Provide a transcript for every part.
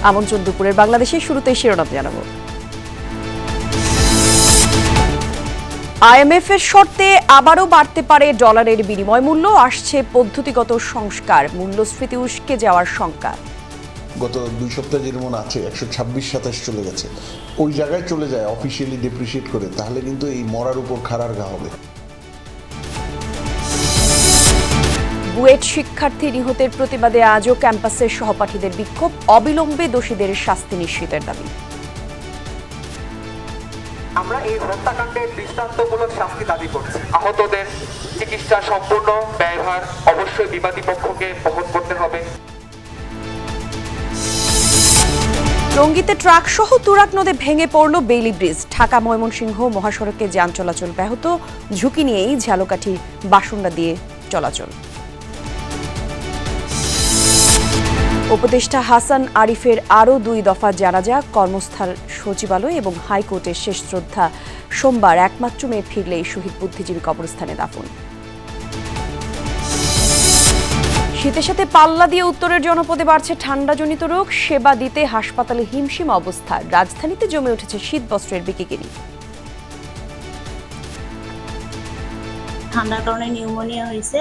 আমন্ত্রণ দুপুরের বাংলাদেশের শুরুতেই শিরোনাম জানাবো। আইএমএফ এর শর্তে আবারও বাড়তে পারে ডলারের বিনিময় মূল্য, আসছে পদ্ধতিগত সংস্কার, মূল্যস্ফীতি উস্কে যাওয়ার শঙ্কা। গত 2 সপ্তাহ যেমন আছে 126-27 চলে গেছে, ওই জায়গায় চলে যায় অফিসিয়ালি ডেপ্রিসিয়েট করে, তাহলে কিন্তু এই মরার উপর খাড়ার ঘা হবে। বুয়েট শিক্ষার্থী নিহতের প্রতিবাদে আজও ক্যাম্পাসের সহপাঠীদের বিক্ষোভ, অবিলম্বে দোষীদের শাস্তি নিশ্চিতের দাবি। আমরা এই হত্যাকাণ্ডের দৃষ্টান্তমূলক শাস্তি দাবি করছি। আহতদের চিকিৎসা সম্পূর্ণ ব্যয়ভার অবশ্যই বিবাদী পক্ষকে বহন করতে হবে। টঙ্গীতে ট্রাক সহ তুরাগ নদে ভেঙে পড়ল বেইলি ব্রিজ, ঢাকা ময়মনসিংহ মহাসড়কে যান চলাচল ব্যাহত, ঝুঁকি নিয়েই ঝালকাঠি বাসুন্ডা দিয়ে চলাচল। উপদেষ্টা হাসান আরিফের আরও 2 দফা জানাজা, কর্মস্থল সচিবালয় এবং হাইকোর্টের শেষ শ্রদ্ধা সোমবার, একমাত্র মেয়ে ফিরলেই শহীদ বুদ্ধিজীবী কবরস্থানে দাফন। শীতের সাথে পাল্লা দিয়ে উত্তরের জনপদে বাড়ছে ঠান্ডাজনিত রোগ, সেবা দিতে হাসপাতালে হিমশিম অবস্থা, রাজধানীতে জমে উঠেছে শীত বস্ত্রের বিকিকিনি। ঠান্ডার কারণে নিউমোনিয়া হয়েছে,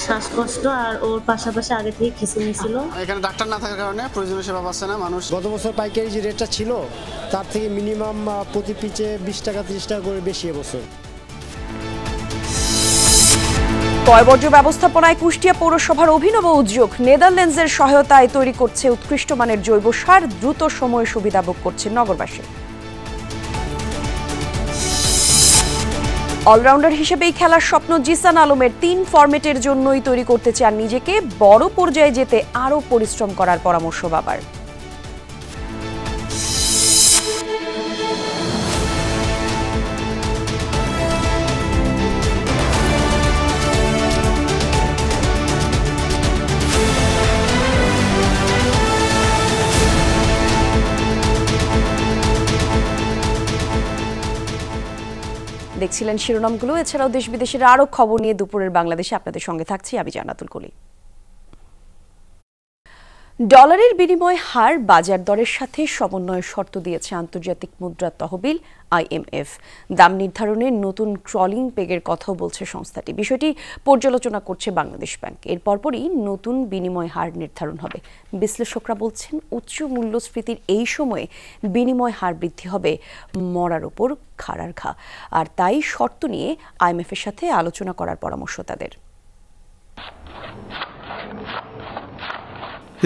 শ্বাসকষ্ট, আর ওর পাশাপাশি আগে থেকে খিঁচুনি ছিল। এখানে ডাক্তার না থাকার কারণে প্রয়োজনীয় সেবা পাচ্ছে না মানুষ। গত বছর পাইকারি যে রেটটা ছিল তার থেকে মিনিমাম প্রতি পিচে 20 টাকা 30 টাকা করে বেশি এবছর। পয়ঃবর্জ্য ব্যবস্থাপনায় কুষ্টিয়া পৌরসভার অভিনব উদ্যোগ, নেদারল্যান্ডসের সহায়তায় তৈরি করছে উৎকৃষ্ট মানের জৈব সার, দ্রুত সময়ে সুবিধা ভোগ করছে নগরবাসী। অলরাউন্ডার হিসেবেই খেলার স্বপ্ন জিসান আলমের, 3 ফরম্যাটের জন্যই তৈরি করতে চান নিজেকে, বড় পর্যায়ে যেতে আরও পরিশ্রম করার পরামর্শ বাবার। দেখছিলেন শিরোনামগুলো, এছাড়াও দেশ বিদেশের আরও খবর নিয়ে দুপুরের বাংলাদেশে আপনাদের সঙ্গে থাকছি আমি জান্নাতুল কলি। ডলারের বিনিময় হার বাজার দরের সাথে সমন্বয়ের শর্ত দিয়েছে আন্তর্জাতিক মুদ্রা তহবিল আইএমএফ। দাম নির্ধারণের নতুন ট্রলিং পেগের কথাও বলছে সংস্থাটি। বিষয়টি পর্যালোচনা করছে বাংলাদেশ ব্যাংক। এর পরপরই নতুন বিনিময় হার নির্ধারণ হবে। বিশ্লেষকরা বলছেন, উচ্চ মূল্যস্ফীতির এই সময়ে বিনিময় হার বৃদ্ধি হবে মরার ওপর খাড়ার ঘা, আর তাই শর্ত নিয়ে আইএমএফ এর সাথে আলোচনা করার পরামর্শ তাদের।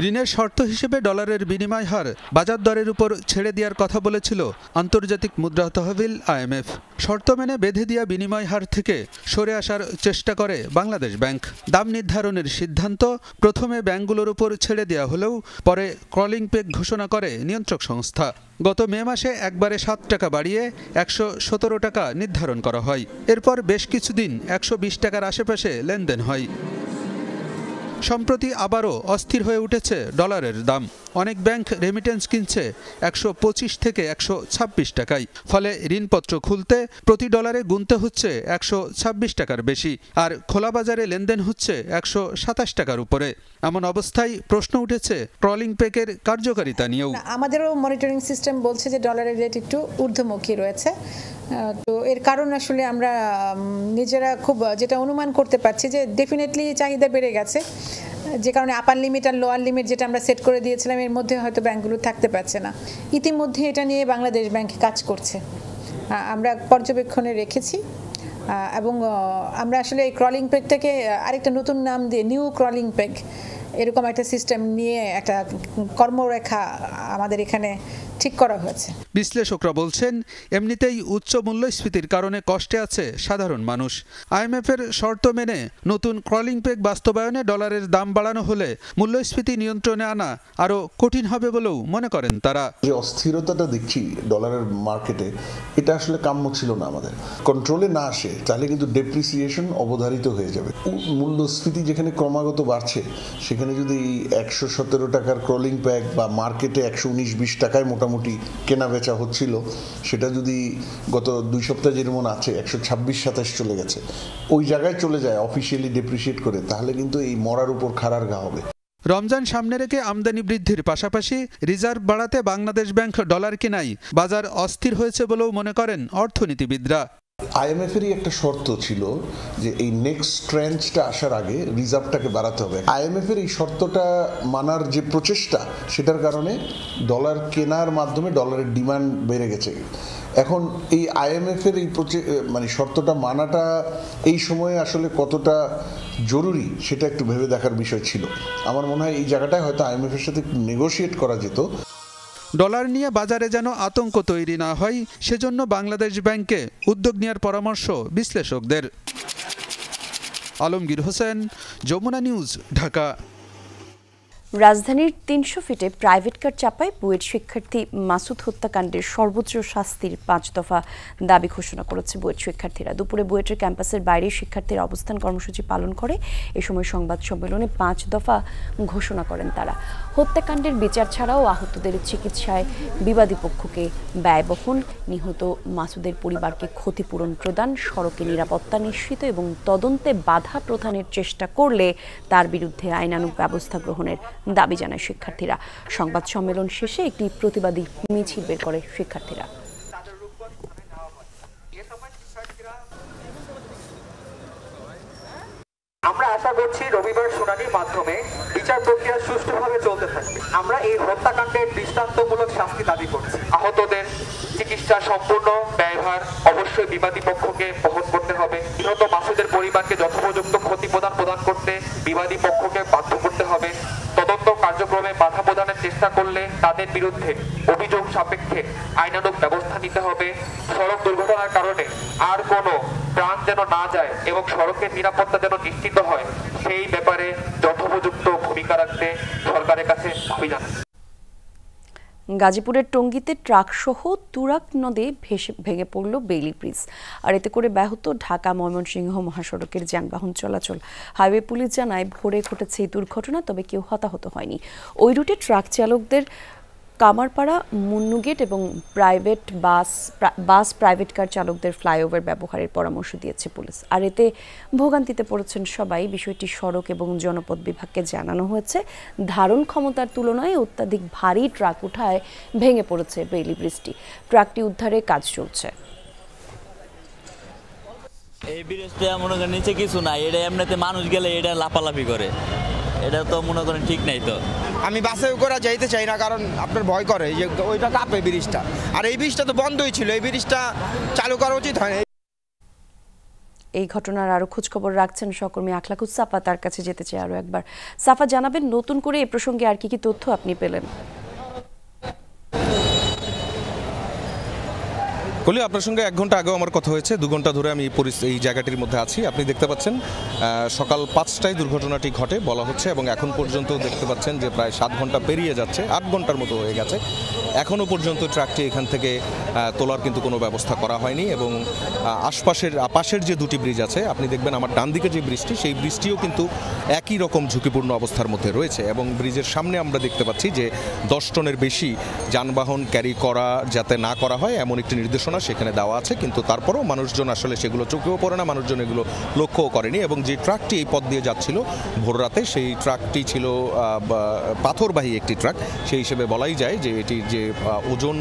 ঋণের শর্ত হিসেবে ডলারের বিনিময় হার বাজার দরের উপর ছেড়ে দেওয়ার কথা বলেছিল আন্তর্জাতিক মুদ্রা তহবিল আইএমএফ। শর্ত মেনে বেঁধে দেওয়া বিনিময় হার থেকে সরে আসার চেষ্টা করে বাংলাদেশ ব্যাংক। দাম নির্ধারণের সিদ্ধান্ত প্রথমে ব্যাংকগুলোর উপর ছেড়ে দেওয়া হলেও পরে ক্রলিং পেগ ঘোষণা করে নিয়ন্ত্রক সংস্থা। গত মে মাসে একবারে 7 টাকা বাড়িয়ে 117 টাকা নির্ধারণ করা হয়। এরপর বেশ কিছুদিন 120 টাকার আশেপাশে লেনদেন হয়। সম্প্রতি আবারও অস্থির হয়ে উঠেছে ডলারের দাম। অনেক ব্যাংক রেমিটেন্স কিনছে 125 থেকে 126 টাকায়, ফলে ঋণপত্র খুলতে প্রতি ডলারে গুনতে হচ্ছে 126 টাকার বেশি, আর খোলা বাজারে লেনদেন হচ্ছে 127 টাকার উপরে। এমন অবস্থায় প্রশ্ন উঠেছে ট্রলিং পেগের কার্যকারিতা নিয়েও। আমাদেরও মনিটরিং সিস্টেম বলছে যে ডলারের রেট একটু ঊর্ধ্বমুখী রয়েছে, তো এর কারণ আসলে আমরা নিজেরা খুব যেটা অনুমান করতে পারছি যে ডেফিনেটলি চাহিদা বেড়ে গেছে, যে কারণে আপার লিমিট আর লোয়ার লিমিট যেটা আমরা সেট করে দিয়েছিলাম এর মধ্যে হয়তো ব্যাংকগুলো থাকতে পারছে না। ইতিমধ্যে এটা নিয়ে বাংলাদেশ ব্যাংক কাজ করছে, আমরা পর্যবেক্ষণে রেখেছি, এবং আমরা আসলে এই ক্রলিং পেগটাকে আরেকটা নতুন নাম দিয়ে নিউ ক্রলিং পেগ এরকম একটা সিস্টেম নিয়ে একটা কর্মরেখা আমাদের এখানে ঠিক করা হয়েছে। বিশ্লেষকরা বলছেন, এমনিতেই উচ্চ মূল্যস্ফীতির কারণে কষ্টে আছে সাধারণ মানুষ। আইএমএফ এর শর্ত মেনে নতুন ক্রলিং পেগ বাস্তবায়নে ডলারের দাম বাড়ানো হলে মূল্যস্ফীতি নিয়ন্ত্রণে আনা আরও কঠিন হবে বলেও মনে করেন তারা। যে অস্থিরতাটা দেখছি ডলারের মার্কেটে, এটা আসলে কাম্য ছিল না। আমাদের কন্ট্রোলে না আসে তাহলে কিন্তু ডেপ্রিসিয়েশন অবধারিত হয়ে যাবে। মূল্যস্ফীতি যেখানে ক্রমাগত বাড়ছে, সেখানে যদি 117 টাকার ক্রলিং পেগ বা মার্কেটে 119-20 টাকায় মোটামুটি কেনা বেচা হচ্ছিল, সেটা যদি গত 2 সপ্তাহ যেমন আছে 126-27 চলে গেছে, ওই জায়গায় চলে যায় অফিসিয়ালি ডেপ্রিসিয়েট করে, তাহলে কিন্তু এই মরার উপর খাড়ার ঘা হবে। রমজান সামনে রেখে আমদানি বৃদ্ধির পাশাপাশি রিজার্ভ বাড়াতে বাংলাদেশ ব্যাংক ডলার কেনায় বাজার অস্থির হয়েছে বলেও মনে করেন অর্থনীতিবিদরা। আইএমএফেরই একটা শর্ত ছিল যে এই নেক্সট ট্রেঞ্চটা আসার আগে রিজার্ভটাকে বাড়াতে হবে। আইএমএফের এই শর্তটা মানার যে প্রচেষ্টা, সেটার কারণে ডলার কেনার মাধ্যমে ডলারের ডিমান্ড বেড়ে গেছে। এখন এই আইএমএফের এই শর্তটা মানাটা এই সময়ে আসলে কতটা জরুরি সেটা একটু ভেবে দেখার বিষয় ছিল। আমার মনে হয় এই জায়গাটায় হয়তো আইএমএফের সাথে একটু নেগোশিয়েট করা যেত। ডলার নিয়ে বাজারে যেন আতঙ্ক তৈরি না হয় সেজন্য বাংলাদেশ ব্যাংকে উদ্যোগ নেওয়ার পরামর্শ বিশ্লেষকদের। আলমগীর হোসেন, যমুনা নিউজ, ঢাকা। রাজধানীর ৩০০ ফিটে প্রাইভেট কার চাপায় বুয়েট শিক্ষার্থী মাসুদ হত্যাকাণ্ডের সর্বোচ্চ শাস্তির ৫ দফা দাবি ঘোষণা করেছে বুয়েট শিক্ষার্থীরা। দুপুরে বুয়েটের ক্যাম্পাসের বাইরে শিক্ষার্থীরা অবস্থান কর্মসূচি পালন করে। এ সময় সংবাদ সম্মেলনে ৫ দফা ঘোষণা করেন তারা। হত্যাকাণ্ডের বিচার ছাড়াও আহতদের চিকিৎসায় বিবাদী পক্ষকে ব্যয় বহন, নিহত মাসুদের পরিবারকে ক্ষতিপূরণ প্রদান, সড়কে নিরাপত্তা নিশ্চিত এবং তদন্তে বাধা প্রদানের চেষ্টা করলে তার বিরুদ্ধে আইনানুগ ব্যবস্থা গ্রহণের দাবি জানায় শিক্ষার্থীরা। সংবাদ সম্মেলন শেষে একটি প্রতিবাদী মিছিল বের করে শিক্ষার্থীরা। আমরা আশা করছি রবিবার শুনানির মাধ্যমে বিচার প্রক্রিয়া সুষ্ঠুভাবে চলতে থাকবে। আমরা এই হত্যাকাণ্ডের দৃষ্টান্তমূলক শাস্তি দাবি করছি। আহতদের চিকিৎসা সম্পূর্ণ ব্যয়ভার অবশ্যই বিবাদী পক্ষকে বহন করতে হবে। নিহত মাসুদের পরিবারকে যথোপযুক্ত ক্ষতি প্রদান করতে বিবাদী পক্ষকে বাধ্য করতে হবে। তদন্ত কার্যক্রমে বাধা প্রদানের চেষ্টা করলে তাদের বিরুদ্ধে অভিযোগ সাপেক্ষে আইনানুগ ব্যবস্থা নিতে হবে। সড়ক দুর্ঘটনার কারণে আর কোনো প্রাণ যেন না যায় এবং সড়কের নিরাপত্তা যেন নিশ্চিত হয়, সেই ব্যাপারে যথোপযুক্ত ভূমিকা রাখতে সরকারের কাছে দাবি জানাই। গাজীপুরের টঙ্গীতে ট্রাকসহ তুরাগ নদে ভেঙে পড়ল বেইলি ব্রিজ। আর এতে করে ব্যাহত ঢাকা ময়মনসিংহ মহাসড়কের যানবাহন চলাচল। হাইওয়ে পুলিশ জানায় ভোরে ঘটেছে এই দুর্ঘটনা, তবে কেউ হতাহত হয়নি। ওই রুটে ট্রাক চালকদের কামারপাড়া, মুন্নুগেট এবং প্রাইভেট কার চালকদের ফ্লাইওভার ব্যবহারের পরামর্শ দিয়েছে পুলিশ। আর এতে ভোগান্তিতে পড়েছেন সবাই। বিষয়টি সড়ক এবং জনপথ বিভাগকে জানানো হয়েছে। ধারণ ক্ষমতার তুলনায় অত্যাধিক ভারী ট্রাক উঠায় ভেঙে পড়েছে বেইলি ব্রিজটি। ট্রাকটি উদ্ধারে কাজ চলছে। এই ব্রিজটা মনে করেন নিচে কিছু নাই, এটা এমনিতে মানুষ গেলে এটা লাফালাফি করে, এটা তো মনে করেন ঠিক নাই। তো আমি বাসে করে যাইতে চাই না, কারণ আপনার ভয় করে যে ওইটা কাঁপে ব্রিজটা। আর এই ব্রিজটা তো বন্ধই ছিল, এই ব্রিজটা চালু করা উচিত হয়। এই ঘটনার আরো খোঁজখবর রাখছেন সহকর্মী আখলাকুস সাফা, তার কাছে যেতে চাই আরো একবার। সাফা, জানাবেন নতুন করে এই প্রসঙ্গে আর কি কি তথ্য আপনি পেলেন? কলি, আপনার সঙ্গে 1 ঘন্টা আগেও আমার কথা হয়েছে। 2 ঘন্টা ধরে আমি এই জায়গাটির মধ্যে আছি। আপনি দেখতে পাচ্ছেন সকাল 5টায় দুর্ঘটনাটি ঘটে বলা হচ্ছে, এবং এখন পর্যন্ত দেখতে পাচ্ছেন যে প্রায় 7 ঘন্টা পেরিয়ে যাচ্ছে, 8 ঘন্টার মতো হয়ে গেছে। এখনও পর্যন্ত ট্রাকটি এখান থেকে তোলার কিন্তু কোনো ব্যবস্থা করা হয়নি। এবং পাশের যে 2টি ব্রিজ আছে, আপনি দেখবেন আমার ডান দিকে যে ব্রিজটি, সেই ব্রিজটিও কিন্তু একই রকম ঝুঁকিপূর্ণ অবস্থার মধ্যে রয়েছে। এবং ব্রিজের সামনে আমরা দেখতে পাচ্ছি যে 10 টনের বেশি যানবাহন ক্যারি করা যাতে না করা হয় এমন একটি নির্দেশনা সেখানে দেওয়া আছে। কিন্তু তারপরও মানুষজন আসলে সেগুলো চোখেও পড়ে না, মানুষজন এগুলো লক্ষ্যও করেনি। এবং যে ট্রাকটি এই পথ দিয়ে যাচ্ছিল ভোর রাতে, সেই ট্রাকটি ছিল পাথরবাহী একটি ট্রাক। সেই হিসেবে বলাই যায় যে এটির যে ওজন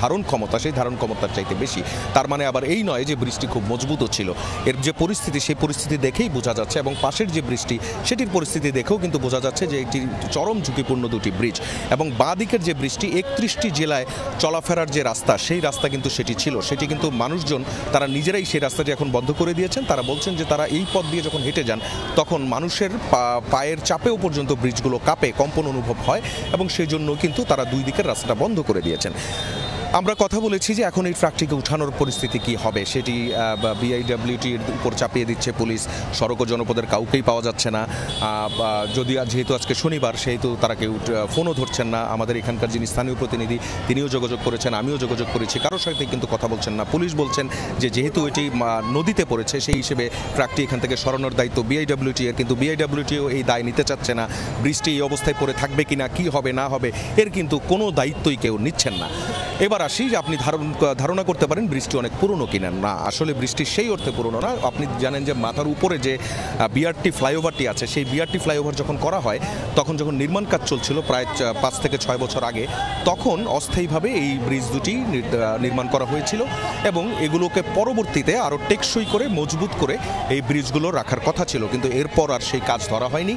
ধারণ ক্ষমতা, সেই ধারণ ক্ষমতার চাইতে বেশি। তার মানে আবার এই নয় যে ব্রিজটি খুব মজবুতও ছিল। এর যে পরিস্থিতি, সেই পরিস্থিতি দেখেই বোঝা যাচ্ছে, এবং পাশের যে ব্রিজটি সেটির পরিস্থিতি দেখেও কিন্তু বোঝা যাচ্ছে যে এটি চরম ঝুঁকিপূর্ণ 2টি ব্রিজ। এবং বাঁ দিকের যে ব্রিজটি 31টি জেলায় চলাফেরার যে রাস্তা, সেই রাস্তা কিন্তু সেটি ছিল। সেটি কিন্তু মানুষজন তারা নিজেরাই সেই রাস্তাটি এখন বন্ধ করে দিয়েছেন। তারা বলছেন যে তারা এই পথ দিয়ে যখন হেঁটে যান তখন মানুষের পায়ের চাপেও পর্যন্ত ব্রিজগুলো কাঁপে, কম্পন অনুভব হয়, এবং সেই জন্য কিন্তু তারা 2 দিকের রাস্তাটা বন্ধ করে দিয়েছেন। আমরা কথা বলেছি যে এখন এই ট্রাকটিকে উঠানোর পরিস্থিতি কি হবে, সেটি বিআইডব্লিউটির উপর চাপিয়ে দিচ্ছে পুলিশ। সড়ক ও জনপদের কাউকেই পাওয়া যাচ্ছে না। যেহেতু আজকে শনিবার, সেহেতু তারা কেউ ফোনও ধরছেন না। আমাদের এখানকার যিনি স্থানীয় প্রতিনিধি, তিনিও যোগাযোগ করেছেন, আমিও যোগাযোগ করেছি, কারোর সাথে কিন্তু কথা বলছেন না। পুলিশ বলছেন যে যেহেতু এটি নদীতে পড়েছে, সেই হিসেবে ট্রাকটি এখান থেকে সরানোর দায়িত্ব বিআইডব্লিউটি এর, কিন্তু বিআইডব্লিউটিও এই দায় নিতে চাচ্ছে না। ব্রিজটি এই অবস্থায় পড়ে থাকবে কিনা, কি হবে না হবে, এর কিন্তু কোনো দায়িত্বই কেউ নিচ্ছেন না। এবার আসি যে আপনি ধারণা করতে পারেন বৃষ্টি অনেক পুরনো কিনা। না, আসলে বৃষ্টি সেই অর্থে পুরনো না। আপনি জানেন যে মাথার উপরে যে বিআরটি ফ্লাইওভারটি আছে, সেই বিআরটি ফ্লাইওভার যখন করা হয় তখন যখন নির্মাণ কাজ চলছিল প্রায় 5 থেকে 6 বছর আগে, তখন অস্থায়ীভাবে এই ব্রিজ দুটি নির্মাণ করা হয়েছিল এবং এগুলোকে পরবর্তীতে আরও টেকসই করে মজবুত করে এই ব্রিজগুলো রাখার কথা ছিল, কিন্তু এরপর আর সেই কাজ ধরা হয়নি।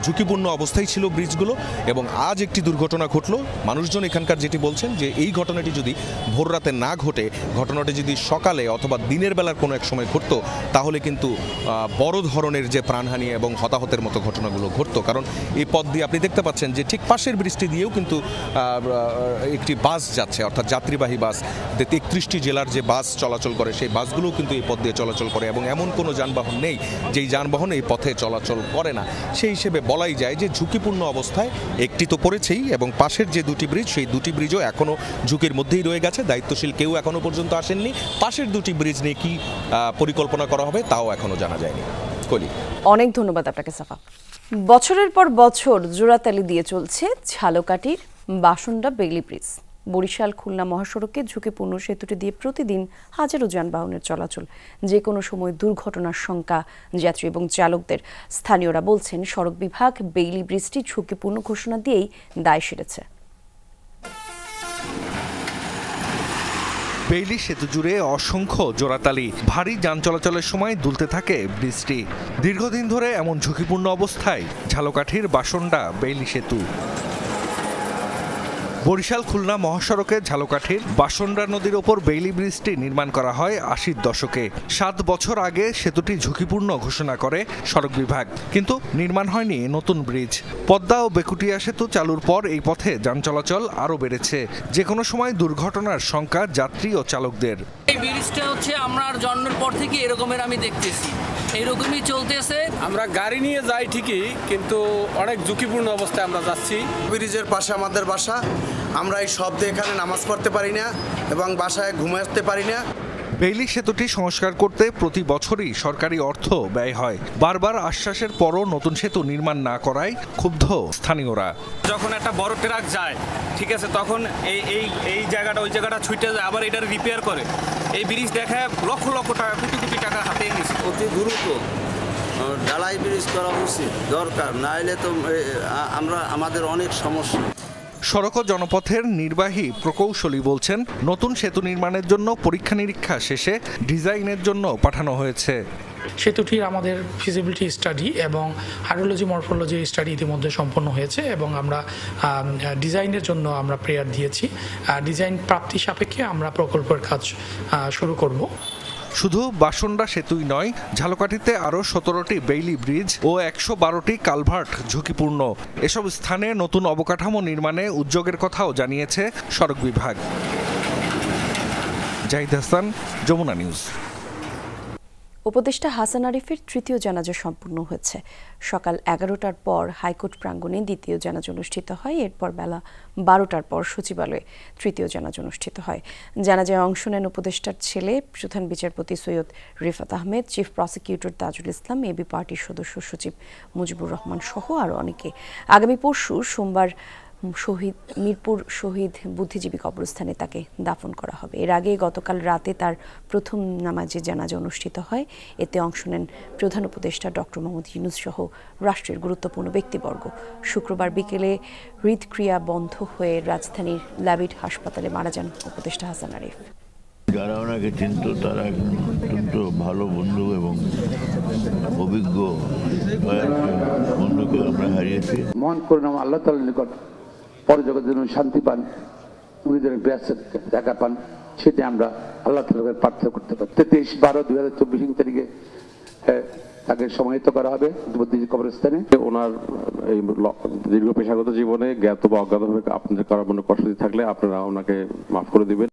ঝুঁকিপূর্ণ অবস্থায় ছিল ব্রিজগুলো এবং আজ একটি দুর্ঘটনা ঘটলো। মানুষজন এখানকার যেটি বলছেন যে এই ঘটনাটি যদি ভোর রাতে না ঘটে, ঘটনাটি যদি সকালে অথবা দিনের বেলার কোনো এক সময় ঘটতো, তাহলে কিন্তু বড় ধরনের যে প্রাণহানি এবং হতাহতের মতো ঘটনাগুলো ঘটতো। কারণ এই পথ দিয়ে আপনি দেখতে পাচ্ছেন যে ঠিক পাশের বৃষ্টি দিয়েও কিন্তু একটি বাস যাচ্ছে, অর্থাৎ যাত্রীবাহী বাস। 31টি জেলার যে বাস চলাচল করে সেই বাসগুলোও কিন্তু এই পথ দিয়ে চলাচল করে এবং এমন কোনো যানবাহন নেই যেই যানবাহন এই পথে চলাচল করে না। সেই হিসেবে বলাই যায় যে ঝুঁকিপূর্ণ অবস্থায় একটি তো পড়েছেই এবং পাশের যে দুটি ব্রিজ, সেই দুটি ব্রিজও এখনও ঝুঁকির মধ্যেই রয়ে গেছে। দায়িত্বশীল কেউ এখনও পর্যন্ত আসেননি। পাশের দুটি ব্রিজ নিয়ে কি পরিকল্পনা করা হবে তাও এখনও জানা যায়নি। কলি, অনেক ধন্যবাদ আপনাকে সাফা। বছরের পর বছর জোড়াতালি দিয়ে চলছে ঝালকাঠির বাসন্ডা বেইলি ব্রিজ। বরিশাল খুলনা মহাসড়কে ঝুঁকিপূর্ণ সেতুটি দিয়ে প্রতিদিন হাজারো যানবাহনের চলাচল, যে কোনো সময় দুর্ঘটনার শঙ্কা যাত্রী এবং চালকদের। স্থানীয়রা বলছেন সড়ক বিভাগ বেইলি ব্রিজটি ঝুঁকিপূর্ণ ঘোষণা দিয়েই দায় সেরেছে। বেইলি সেতু জুড়ে অসংখ্য জোড়াতালি, ভারী যান চলাচলের সময় দুলতে থাকে ব্রিজটি। দীর্ঘদিন ধরে এমন ঝুঁকিপূর্ণ অবস্থায় ঝালকাঠির বাসন্ডা বেইলি সেতু। বরিশাল খুলনা মহাসড়কে ঝালকাঠির বাসন্ডা নদীর ওপর বেইলি ব্রিজটি নির্মাণ করা হয় 80-র দশকে। 7 বছর আগে সেতুটি ঝুঁকিপূর্ণ ঘোষণা করে সড়ক বিভাগ, কিন্তু নির্মাণ হয়নি নতুন ব্রিজ। পদ্মা ও বেকুটিয়া সেতু চালুর পর এই পথে যান চলাচল আরও বেড়েছে, যে কোনো সময় দুর্ঘটনার শঙ্কা যাত্রী ও চালকদের। এই ব্রিজটা হচ্ছে আমরা জন্মের পর থেকে এরকমের আমি দেখতেছি, এইরকমই চলতেছে। আমরা গাড়ি নিয়ে যাই ঠিকই, কিন্তু অনেক ঝুঁকিপূর্ণ অবস্থায় আমরা যাচ্ছি। ব্রিজের পাশে আমাদের বাসা, আমরা এই শব্দে এখানে নামাজ পড়তে পারি না এবং বাসায় ঘুমাতে পারি না। বেইলি সেতুটি সংস্কার করতে প্রতি বছরই সরকারি অর্থ ব্যয় হয়। বারবার আশ্বাসের পরও নতুন সেতু নির্মাণ না করায় ক্ষুব্ধ স্থানীয়রা। যখন একটা বড় ট্রাক যায়, ঠিক আছে, তখন এই জায়গাটা ওই জায়গাটা ছুটে যায়, আবার এটা রিপেয়ার করে। এই ব্রিজ দেখায় লক্ষ লক্ষ টাকা, কোটি কোটি টাকা হাতে নিয়েছে। অতি দ্রুত ঢালাই ব্রিজ করা উচিত, দরকার, নাইলে তো আমাদের অনেক সমস্যা। সড়ক ও জনপথের নির্বাহী প্রকৌশলী বলছেন, নতুন সেতু নির্মাণের জন্য পরীক্ষা নিরীক্ষা শেষে ডিজাইনের জন্য পাঠানো হয়েছে। সেতুটির আমাদের ফিজিবিলিটি স্টাডি এবং হাইড্রোলজি মরফোলজি স্টাডি ইতিমধ্যে সম্পন্ন হয়েছে এবং আমরা ডিজাইনের জন্য আমরা প্রেয়ার দিয়েছি। ডিজাইন প্রাপ্তি সাপেক্ষে আমরা প্রকল্পের কাজ শুরু করব। শুধু বাসন্ডা সেতুই নয়, ঝালকাঠিতে আরও 17টি বেইলি ব্রিজ ও 112টি কালভার্ট ঝুঁকিপূর্ণ। এসব স্থানে নতুন অবকাঠামো নির্মাণে উদ্যোগের কথাও জানিয়েছে সড়ক বিভাগ। জাহিদ হাসান, যমুনা নিউজ। উপদেষ্টা হাসান আরিফের তৃতীয় জানাজা সম্পূর্ণ হয়েছে। সকাল 11টার পর হাইকোর্ট প্রাঙ্গণে দ্বিতীয় জানাজা অনুষ্ঠিত হয়। এরপর বেলা 12টার পর সচিবালয়ে তৃতীয় জানাজা অনুষ্ঠিত হয়। জানাজায় অংশ নেন উপদেষ্টার ছেলে প্রধান বিচারপতি Syed Rifat Ahmed, chief prosecutor Tajul Islam, AB পার্টির সদস্য সচিব মুজিবুর রহমান সহ আরও অনেকে। আগামী পরশু সোমবার মিরপুর শহীদ বুদ্ধিজীবী কবরস্থানে তাকে দাফন করা হবে। এর আগে গতকাল রাতে তার প্রথম নামাজে জানাজা অনুষ্ঠিত হয়। এতে অংশ নেন প্রধান উপদেষ্টা ডক্টর মোহাম্মদ ইউনূস সহ রাষ্ট্রের গুরুত্বপূর্ণ ব্যক্তিবর্গ। শুক্রবার বিকেলে হৃদক্রিয়া বন্ধ হয়ে রাজধানীর ল্যাবিড হাসপাতালে মারা যান উপদেষ্টা হাসান আরিফ। যারা ওনাকে চিনত তারা অত্যন্ত ভালো বন্ধু এবং অভিজ্ঞ বন্ধুকে আমরা হারিয়েছি। মহান করুণাময় আল্লাহ তাআলার নিকট পরজগতের জন্য শান্তি পান, উনি যেন বেহেশতের জায়গা পান, সেটা আমরা আল্লাহ তাআলার প্রার্থনা করতে পারি। 23/12/2024 তারিখে তাকে সমাহিত করা হবে বুদ্ধিজীবী কবরস্থানে। ওনার এই দীর্ঘ পেশাগত জীবনে জ্ঞাত বা অজ্ঞাতভাবে আপনাদের কারো মনে কষ্ট থাকলে আপনারা ওনাকে মাফ করে দিবেন।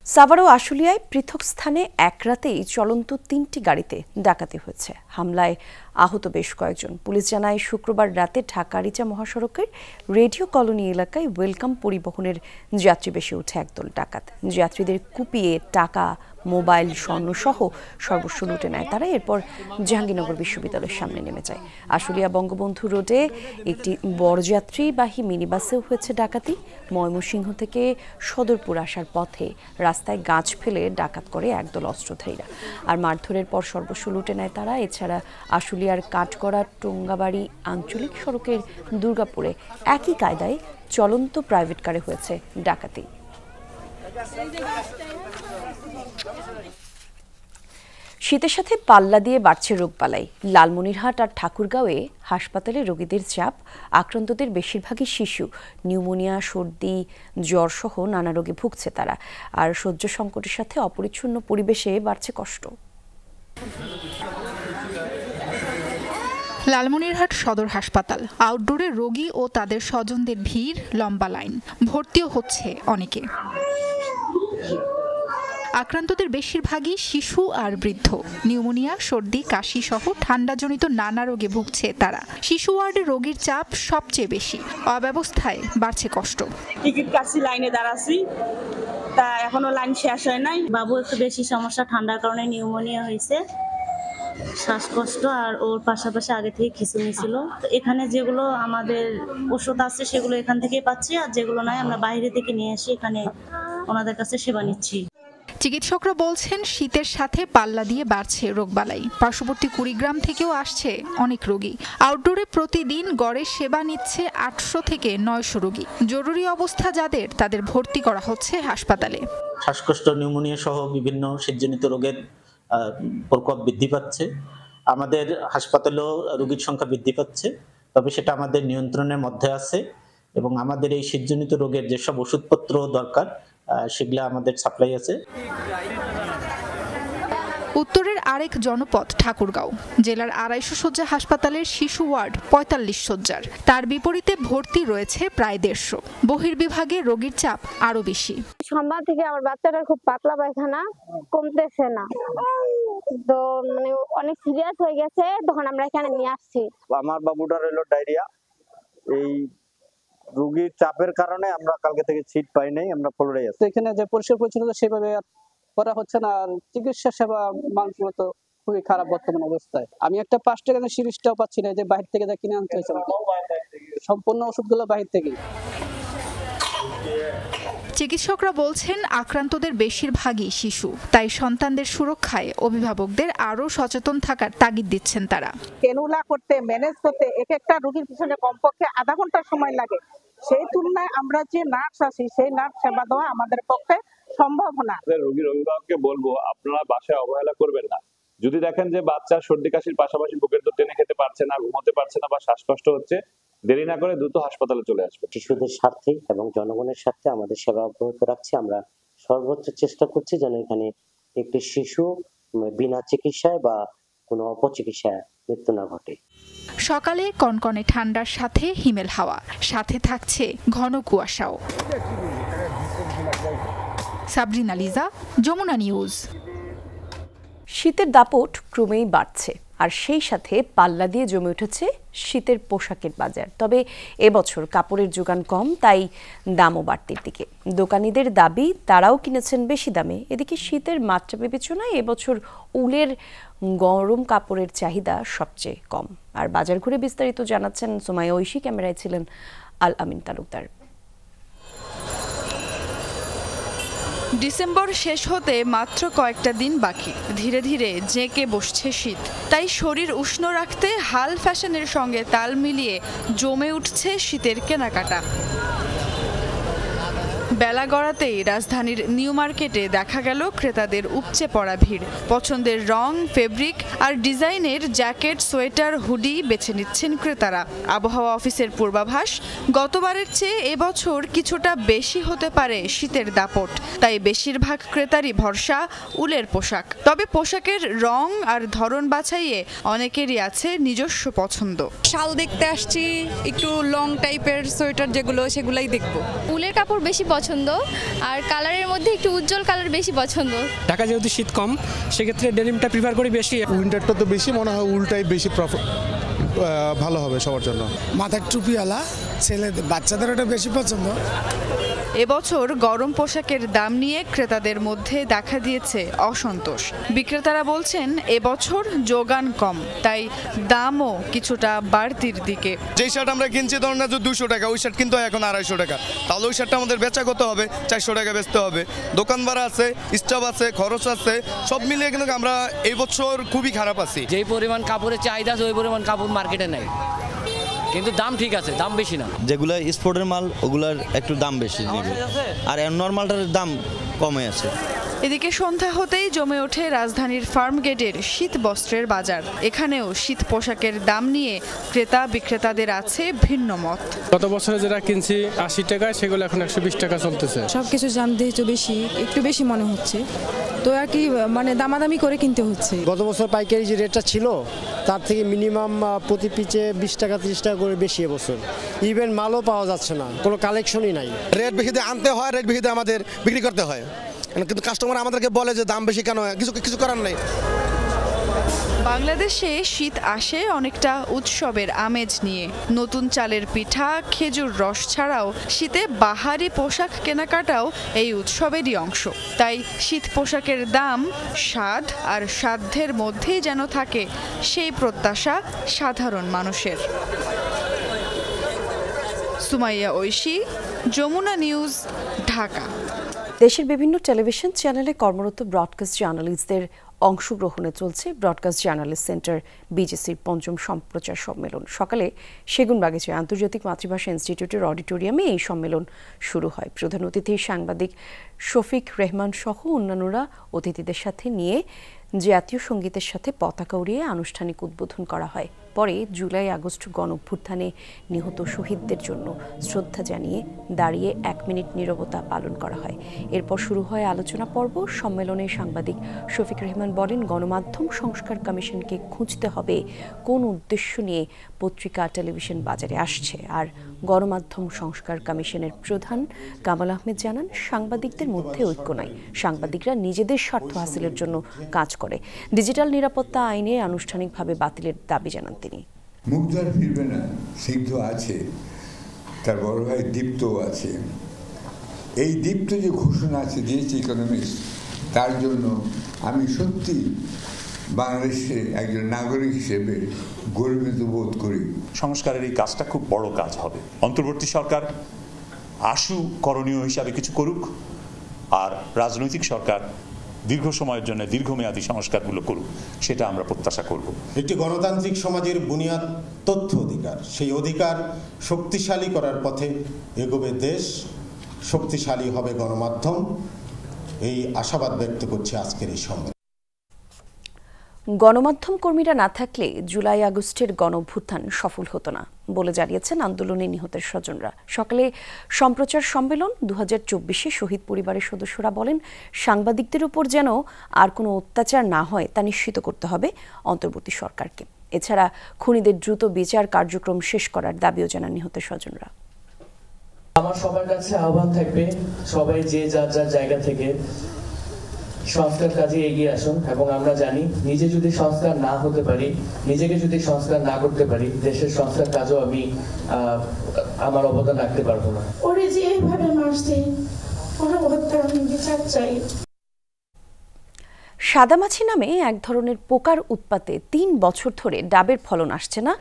সাভার ও আশুলিয়ায় পৃথক স্থানে এক রাতেই চলন্ত 3টি গাড়িতে ডাকাতি হয়েছে। হামলায় আহত বেশ কয়েকজন। পুলিশ জানায় শুক্রবার রাতে ঢাকা রিচা মহাসড়কের রেডিও কলোনি এলাকায় ওয়েলকাম পরিবহনের যাত্রী বেশে উঠে একদল ডাকাত। যাত্রীদের কুপিয়ে টাকা, মোবাইল, স্বর্ণসহ সর্বস্ব লুটে নেয় তারা। এরপর জাহাঙ্গীরনগর বিশ্ববিদ্যালয়ের সামনে নেমে যায়। আশুলিয়া বঙ্গবন্ধু রোডে একটি বরযাত্রীবাহী মিনিবাসেও হয়েছে ডাকাতি। ময়মনসিংহ থেকে সদরপুর আসার পথে রাস্তায় গাছ ফেলে ডাকাত করে একদল অস্ত্রধারীরা। আর মারধরের পর সর্বস্ব লুটে নেয় তারা। এছাড়া আশুলিয়ার কাঠগড়া টুঙ্গাবাড়ি আঞ্চলিক সড়কের দুর্গাপুরে একই কায়দায় চলন্ত প্রাইভেট কারে হয়েছে ডাকাতি। শীতের সাথে পাল্লা দিয়ে বাড়ছে রোগবালাই। লালমনিরহাট আর ঠাকুরগাঁওয়ে হাসপাতালে রোগীদের চাপ। আক্রান্তদের বেশিরভাগই শিশু। নিউমোনিয়া, সর্দি, জ্বর সহ নানা রোগে ভুগছে তারা। আর সহ্য সংকটের সাথে অপরিচ্ছন্ন পরিবেশে বাড়ছে কষ্ট। লালমনিরহাট সদর হাসপাতাল। আউটডোরে রোগী ও তাদের স্বজনদের ভিড়, লম্বা লাইন। ভর্তিও হচ্ছে অনেকে। আক্রান্তদের বেশিরভাগই শিশু আর বৃদ্ধ। নিউমোনিয়া, সর্দি, কাশি সহ ঠান্ডাজনিত নানা রোগে ভুগছে তারা। শিশু ওয়ার্ডে রোগীর চাপ সবচেয়ে বেশি। অব্যবস্থায় বাড়ছে কষ্ট। টিকিট কাটছি, লাইনে দাঁড়াচ্ছি, তা এখনো লাইন শেষ হয় নাই। বাবু একটু বেশি সমস্যা, ঠান্ডার কারণে নিউমোনিয়া হয়েছে, শ্বাসকষ্ট, আর ওর পাশাপাশি আগে থেকে খিঁচুনি ছিল। এখানে যেগুলো আমাদের ওষুধ আছে সেগুলো এখান থেকেই পাচ্ছি, আর যেগুলো নাই আমরা বাইরে থেকে নিয়ে আসি, এখানে ওনাদের কাছে সেবা নিচ্ছি। চিকিৎসকরা বলছেন শীতের সাথে পাল্লা দিয়ে বাড়ছে রোগবালাই। পার্শ্ববর্তী কুড়িগ্রাম থেকেও আসছে অনেক রোগী। আউটডোরে প্রতিদিন গড়ে সেবা নিচ্ছে 800 থেকে 900 রোগী। জরুরি অবস্থা যাদের, তাদের ভর্তি করা হচ্ছে হাসপাতালে। শ্বাসকষ্ট, নিউমোনিয়া সহ বিভিন্ন শীতজনিত রোগের প্রকোপ বৃদ্ধি পাচ্ছে। আমাদের হাসপাতালেও রোগীর সংখ্যা বৃদ্ধি পাচ্ছে, তবে সেটা আমাদের নিয়ন্ত্রণের মধ্যে আছে এবং আমাদের এই শীতজনিত রোগের যেসব ওষুধপত্র দরকার সেগুলো আমাদের সাপ্লাই আছে। উত্তরের আরেক জনপদ ঠাকুরগাঁও। জেলার 250 শয্যা হাসপাতালের শিশু ওয়ার্ড 45 শয্যার। তার বিপরীতে ভর্তি রয়েছে প্রায় 150। বহির্বিভাগে রোগীর চাপ আরো বেশি। সোমবার থেকে আমার বাচ্চাটার খুব পাতলা পায়খানা, কমতেছে না, তো মানে অনেক সিরিয়াস হয়ে গেছে, তখন আমরা এখানে নিয়ে আসছি। আমার বাবুটার হলো ডায়রিয়া। এই রোগীর চাপের কারণে আমরা কালকে থেকে সিট পাই নাই, আমরা ফ্লোরে আছি। এখানে যে পরিষ্কার পরিচ্ছন্নতা সেভাবে করা হচ্ছে না, আর চিকিৎসা সেবা মানসম্মত খুবই খারাপ বর্তমান অবস্থায়। আমি একটা 5 টাকা সিরিজটাও পাচ্ছি না, যে বাইরে থেকে কিনে আনতে হয়েছে। সম্পূর্ণ ওষুধগুলো বাইরে থেকে। চিকিৎসকরা বলছেন আক্রান্তদের বেশিরভাগই শিশু, তাই সন্তানদের সুরক্ষায় অভিভাবকদের আরো সচেতন থাকার তাগিদ দিচ্ছেন তারা। ক্যানুলা করতে, ম্যানেজ করতে এক একটা রোগীর পিছনে কমপক্ষে আধা ঘন্টা সময় লাগে। সেই তুলনায় আমরা যে নার্স আছি, সেই নার্স সেবা দেওয়া আমাদের পক্ষে সম্ভব না। রোগীর অভিভাবককে বলবো, আপনারা বাসায় অবহেলা করবেন না। যদি দেখেন যে বাচ্চা সর্দি কাশির পাশাপাশি বুকের দুধ টেনে খেতে পারছে না, ঘুমোতে পারছে না বা শ্বাসকষ্ট হচ্ছে, দেরি না করে দ্রুত হাসপাতালে চলে আসবে। শিশুদের স্বার্থে এবং জনগণের স্বার্থে আমাদের সেবা অব্যাহত রাখছি। আমরা সর্বোচ্চ চেষ্টা করছি যেন এখানে একটি শিশু বিনা চিকিৎসায় বা কোনো অপচিকিৎসায় মৃত্যু না ঘটে। সকালে কনকনে ঠান্ডার সাথে হিমেল হাওয়া, সাথে থাকছে ঘন কুয়াশাও। সাবরিনা লিজা, যমুনা নিউজ। শীতের দাপট ক্রমেই বাড়ছে, আর সেই সাথে পাল্লা দিয়ে জমে উঠেছে শীতের পোশাকের বাজার। তবে এবছর কাপড়ের যোগান কম, তাই দামও বাড়তির দিকে। দোকানীদের দাবি, তারাও কিনেছেন বেশি দামে। এদিকে শীতের মাত্রা বিবেচনায় এবছর উলের গরম কাপড়ের চাহিদা সবচেয়ে কম। আর বাজার ঘুরে বিস্তারিত জানাচ্ছেন সুমাইয়া ঐশী, ক্যামেরায় ছিলেন আল আমিন তালুকদার। ডিসেম্বর শেষ হতে মাত্র কয়েকটা দিন বাকি। ধীরে ধীরে জেঁকে বসছে শীত, তাই শরীর উষ্ণ রাখতে হাল ফ্যাশনের সঙ্গে তাল মিলিয়ে জমে উঠছে শীতের কেনাকাটা। বেলা গড়াতেই রাজধানীর নিউ মার্কেটে দেখা গেল ক্রেতাদের উপচে পড়া ভিড়। পছন্দের রং, ফেব্রিক আর ডিজাইনের জ্যাকেট, সোয়েটার, হুডি বেছে নিচ্ছেন ক্রেতারা। আবহাওয়া অফিসের পূর্বাভাস, গতবারের চেয়ে এবছর কিছুটা বেশি হতে পারে শীতের দাপট, তাই বেশিরভাগ ক্রেতারই ভরসা উলের পোশাক। তবে পোশাকের রং আর ধরন বাছাইয়ে অনেকেরই আছে নিজস্ব পছন্দ। শাল দেখতে আসছি, একটু লং টাইপের সোয়েটার যেগুলো, সেগুলাই দেখবো। উলের কাপড় বেশি পছন্দ, আর কালারের মধ্যে একটু উজ্জ্বল কালার বেশি পছন্দ। ঢাকা যেহেতু শীত কম, সেক্ষেত্রে ডেনিমটা প্রিফার করি বেশি। উইন্টারটা তো বেশি মনে হয় উলটাই বেশি ভালো হবে সবার জন্য। মাথার টুপিওয়ালা ছেলেদের বাচ্চাদের ওটা বেশি পছন্দ। এবছর গরম পোশাকের দাম নিয়ে ক্রেতাদের মধ্যে দেখা দিয়েছে অসন্তোষ। বিক্রেতারা বলছেন এবছর যোগান কম, তাই দামও কিছুটা বাড়তির দিকে। যেই শার্ট আমরা কিনছি ধরুন না 200 টাকা, ওই শার্ট কিন্তু এখন 250 টাকা, তাহলে ওই শার্টটা আমাদের বেচা করতে হবে 400 টাকা বেচতে হবে। দোকান ভাড়া আছে, স্টাফ আছে, খরচ আছে, সব মিলিয়ে কিন্তু আমরা এই বছর খুবই খারাপ আছি। যেই পরিমাণ কাপড়ের চাহিদা আছে ওই পরিমাণ কাপড় মার্কেটে নাই, কিন্তু দাম ঠিক আছে, দাম বেশি না। যেগুলো স্পোর্টের মাল ওগুলার একটু দাম বেশি, আর নর্মালটার দাম কমে আছে। এদিকে সন্ধ্যা হতেই জমে ওঠে রাজধানীর ফার্মগেটের শীত বস্ত্রের বাজার। এখানেও শীত পোশাকের দাম নিয়ে ক্রেতা বিক্রেতাদের আছে ভিন্ন মত। গত বছরে যেটা কিনছি 80 টাকায়, সেগুলো এখন 120 টাকা চলতেছে। সবকিছু দাম যেহেতু একটু বেশি মনে হচ্ছে, তো আর কি মানে দামাদামি করে কিনতে হচ্ছে। গত বছর পাইকারি যে রেটটা ছিল তার থেকে মিনিমাম প্রতি পিচে 20 টাকা 30 টাকা করে বেশি এবছর। ইভেন মালও পাওয়া যাচ্ছে না, কোনো কালেকশনই নাই। রেট বেশিতে আনতে হয়, রেট বেশিতে আমাদের বিক্রি করতে হয়, কিন্তু কাস্টমার আমাদেরকে বলে যে দাম বেশি কেন, কিছু করার নেই। বাংলাদেশে শীত আসে অনেকটা উৎসবের আমেজ নিয়ে। নতুন চালের পিঠা, খেজুর রস ছাড়াও শীতে বাহারি পোশাক কেনাকাটাও এই উৎসবেরই অংশ। তাই শীত পোশাকের দাম স্বাদ আর সাধ্যের মধ্যেই যেন থাকে সেই প্রত্যাশা সাধারণ মানুষের। সুমাইয়া ঐশী, যমুনা নিউজ, ঢাকা। দেশের বিভিন্ন টেলিভিশন চ্যানেলে কর্মরত ব্রডকাস্ট জার্নালিস্টদের অংশগ্রহণে চলছে ব্রডকাস্ট জার্নালিস্ট সেন্টার বিজেসির ৫ম সম্প্রচার সম্মেলন। সকালে সেগুনবাগিচা আন্তর্জাতিক মাতৃভাষা ইনস্টিটিউটের অডিটোরিয়ামে এই সম্মেলন শুরু হয়। প্রধান অতিথি সাংবাদিক শফিক রেহমান সহ অন্যান্যরা অতিথিদের সাথে নিয়ে জাতীয় সঙ্গীতের সাথে পতাকা উড়িয়ে আনুষ্ঠানিক উদ্বোধন করা হয়। পরে জুলাই আগস্ট গণঅভ্যুত্থানে নিহত শহীদদের জন্য শ্রদ্ধা জানিয়ে দাঁড়িয়ে 1 মিনিট নীরবতা পালন করা হয়। এরপর শুরু হয় আলোচনা পর্ব। সম্মেলনে সাংবাদিক শফিক রেহমান বলেন, গণমাধ্যম সংস্কার কমিশনকে খুঁজতে হবে কোন উদ্দেশ্য নিয়ে পত্রিকা টেলিভিশন বাজারে আসছে। আর গণমাধ্যম সংস্কার কমিশনের প্রধান কামাল আহমেদ জানান, সাংবাদিকদের মধ্যে ঐক্য নাই, সাংবাদিকরা নিজেদের স্বার্থ হাসিলের জন্য কাজ করে। ডিজিটাল নিরাপত্তা আইনে আনুষ্ঠানিকভাবে বাতিলের দাবি জানান তিনি। মুগ্ধ আর ফিরবে না, সিদ্ধ আছে, তার বড় ভাই দীপ্তও আছে। এই দীপ্ত যে ঘোষণা আছে দিয়েছে ইকোনমিক্স, তার জন্য আমি সত্যি বাংলাদেশে একজন নাগরিক হিসেবে গর্বিত বোধ করি। সংস্কারের এই কাজটা খুব বড় কাজ হবে। অন্তর্বর্তী সরকার আশু করণীয় হিসাবে কিছু করুক, আর রাজনৈতিক সরকার দীর্ঘ সময়ের জন্য দীর্ঘমেয়াদী সংস্কারগুলো করুক, সেটা আমরা প্রত্যাশা করব। একটি গণতান্ত্রিক সমাজের বুনিয়াদ তথ্য অধিকার, সেই অধিকার শক্তিশালী করার পথে এগোবে দেশ, শক্তিশালী হবে গণমাধ্যম, এই আশাবাদ ব্যক্ত করছি আজকের এই সম্মেলনে। গণমাধ্যম কর্মীরা না থাকলে জুলাই আগস্টের গণঅভ্যুত্থান সফল হতো না বলে জানিয়েছেন আন্দোলনে নিহতের স্বজনরা। সকালে সম্প্রচার সম্মেলন 2024-এ শহীদ পরিবারের সদস্যরা বলেন, সাংবাদিকদের উপর যেন আর কোনো অত্যাচার না হয় তা নিশ্চিত করতে হবে অন্তর্বর্তী সরকারকে। এছাড়া খুনিদের দ্রুত বিচার কার্যক্রম শেষ করার দাবিও জানান নিহতের স্বজনরা। আমার সবার কাছে আহ্বান থাকবে, সবাই যে যার যার জায়গা থেকে সংস্কার কাজে এগিয়ে আসুন। এবং আমরা জানি, নিজে যদি সংস্কার না হতে পারি, নিজেকে যদি সংস্কার না করতে পারি, দেশের সংস্কার কাজও আমি আমার অবদান রাখতে পারবো না। ওরে যে এইভাবে মারছে, ওরা হত্যা আমি বিচার চাই। সাদামাছি নামে এক ধরনের পোকার উৎপাতে 3 বছর ধরে ডাবের ফলন আসছে না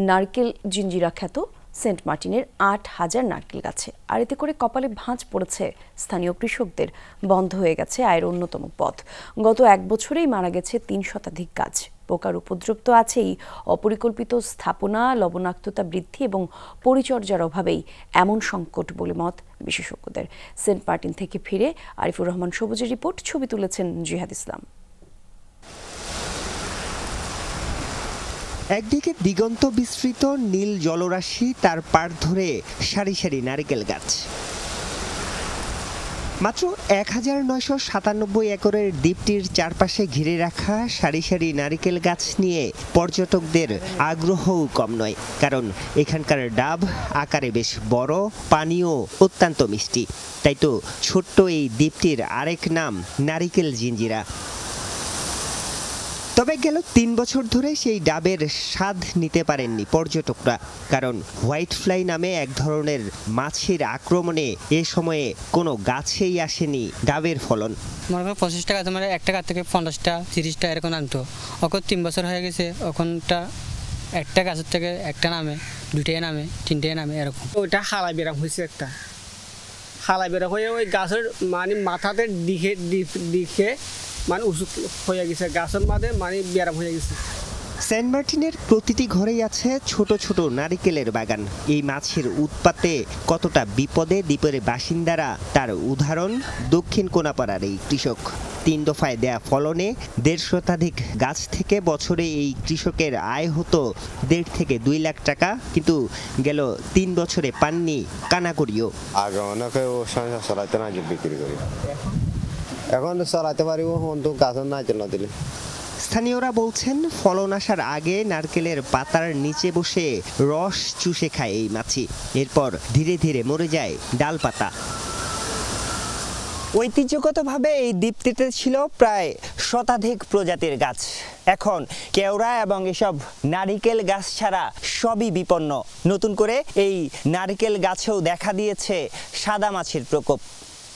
নারকেল জিঞ্জিরা খ্যাত সেন্ট মার্টিনের 8,000 নারকেল গাছে। আর এতে করে কপালে ভাঁজ পড়েছে স্থানীয় কৃষকদের। বন্ধ হয়ে গেছে আয়ের অন্যতম পথ। গত 1 বছরেই মারা গেছে 3 শতাধিক গাছ। পোকার উপদ্রব তো আছেই, অপরিকল্পিত স্থাপনা, লবণাক্ততা বৃদ্ধি এবং পরিচর্যার অভাবেই এমন সংকট বলে মত বিশেষজ্ঞদের। সেন্ট মার্টিন থেকে ফিরে আরিফুর রহমান সবুজের রিপোর্ট, ছবি তুলেছেন জিহাদ ইসলাম। একদিকে দিগন্ত বিস্তৃত নীল জলরাশি, তার পাড় ধরে সারি সারি নারকেল গাছ। মাত্র 1997 একরের দ্বীপটির চারপাশে ঘিরে রাখা সারি সারি নারিকেল গাছ নিয়ে পর্যটকদের আগ্রহও কম নয়, কারণ এখানকার ডাব আকারে বেশ বড়, পানিও অত্যন্ত মিষ্টি। তাই তো ছোট্ট এই দ্বীপটির আরেক নাম নারিকেল জিঞ্জিরা। তবে গেল 3 বছর ধরে সেই ডাবের স্বাদ নিতে পারেননি পর্যটকরা, কারণ হোয়াইট ফ্লাই নামে এক ধরনের মাছির আক্রমণে এ সময়ে কোনো গাছেই আসেনি ডাবের ফলন। মনে করেন 25 টাকা তোমার 1 টাকা থেকে 50টা 30টা এরকম আনতো, এখন 3 বছর হয়ে গেছে, ওখানটা একটা গাছের থেকে একটা নামে, 2টাই নামে, 3টাই নামে এরকম। ওইটা হালাই বেরাম হয়েছে, একটা হালাই বেরাম হয়ে ওই গাছের মানে মাথাতে দিকে মানে উঁচু হয়ে গেছে, গাছের মাঝে মানে ব্যারাম হয়ে গেছে। সেন্ট মার্টিনের প্রতিটি ঘরেই আছে ছোট ছোট নারিকেলের বাগান। এই মাছের উৎপাতে কতটা বিপদে দ্বীপের বাসিন্দারা তার উদাহরণ দক্ষিণ কোনাপাড়ার এই কৃষক। 3 দফায় দেয়া ফলনে 1.5 শতাধিক গাছ থেকে বছরে এই কৃষকের আয় হতো 1.5 থেকে 2 লাখ টাকা, কিন্তু গেল 3 বছরে পাননি কানাকড়িও। আগে অনেকে সংসার চালাইতে না বিক্রি করি, এখন চালাতে পারি তো গাছের না জন্য দিলে। স্থানীয়রা বলছেন ফলন আসার আগে নারকেলের পাতার নিচে বসে রস চুষে খায় এই মাছি, এরপর ধীরে ধীরে মরে যায় ডালপাতা। ঐতিহ্যগতভাবে এই দ্বীপটিতে ছিল প্রায় শতাধিক প্রজাতির গাছ। এখন কেওড়া এবং এসব নারিকেল গাছ ছাড়া সবই বিপন্ন। নতুন করে এই নারিকেল গাছেও দেখা দিয়েছে সাদা মাছির প্রকোপ।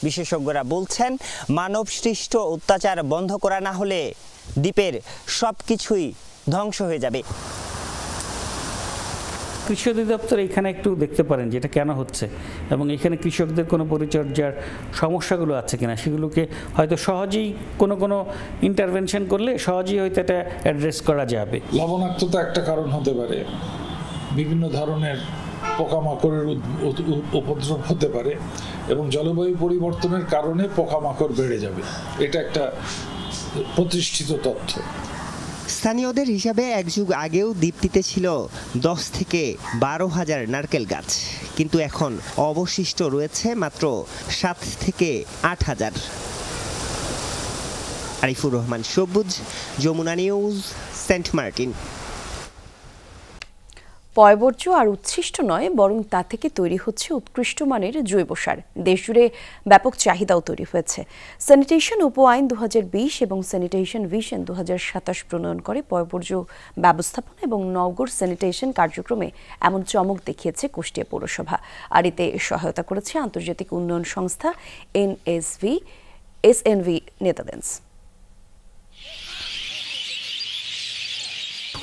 বিশেষজ্ঞরা বলছেন মানব সৃষ্ট অত্যাচার বন্ধ করা না হলে দ্বীপের সবকিছুই ধ্বংস হয়ে যাবে। কৃষি অধিদপ্তর এখানে একটু দেখতে পারেন যেটা কেন হচ্ছে এবং এখানে কৃষকদের কোনো পরিচর্যার সমস্যাগুলো আছে কিনা, সেগুলোকে হয়তো সহজেই কোনো ইন্টারভেনশন করলে সহজেই হয়তো এটা অ্যাড্রেস করা যাবে। লবণাক্ততা একটা কারণ হতে পারে, বিভিন্ন ধরনের পোকামাকড়ের উপদ্রব হতে পারে এবং জলবায়ু পরিবর্তনের কারণে পোকামাকড় বেড়ে যাবে, এটা একটা প্রতিষ্ঠিত তথ্য। স্থানীয়দের হিসাবে এক যুগ আগেও দ্বীপটিতে ছিল 10 থেকে 12,000 নারকেল গাছ, কিন্তু এখন অবশিষ্ট রয়েছে মাত্র 7 থেকে 8,000। আরিফুর রহমান সবুজ, যমুনা নিউজ, সেন্ট মার্টিন। পয়বর্জ্য আর উচ্ছিষ্ট নয়, বরং তা থেকে তৈরি হচ্ছে উৎকৃষ্ট মানের জৈব সার। দেশজুড়ে ব্যাপক চাহিদাও তৈরি হয়েছে। স্যানিটেশন উপ আইন 2020 এবং স্যানিটেশন ভিশন 2027 প্রণয়ন করে পয়বর্জ্য ব্যবস্থাপনা এবং নগর স্যানিটেশন কার্যক্রমে এমন চমক দেখিয়েছে কুষ্টিয়া পৌরসভা। আর এতে সহায়তা করেছে আন্তর্জাতিক উন্নয়ন সংস্থা এসএনভি নেদারল্যান্ডস।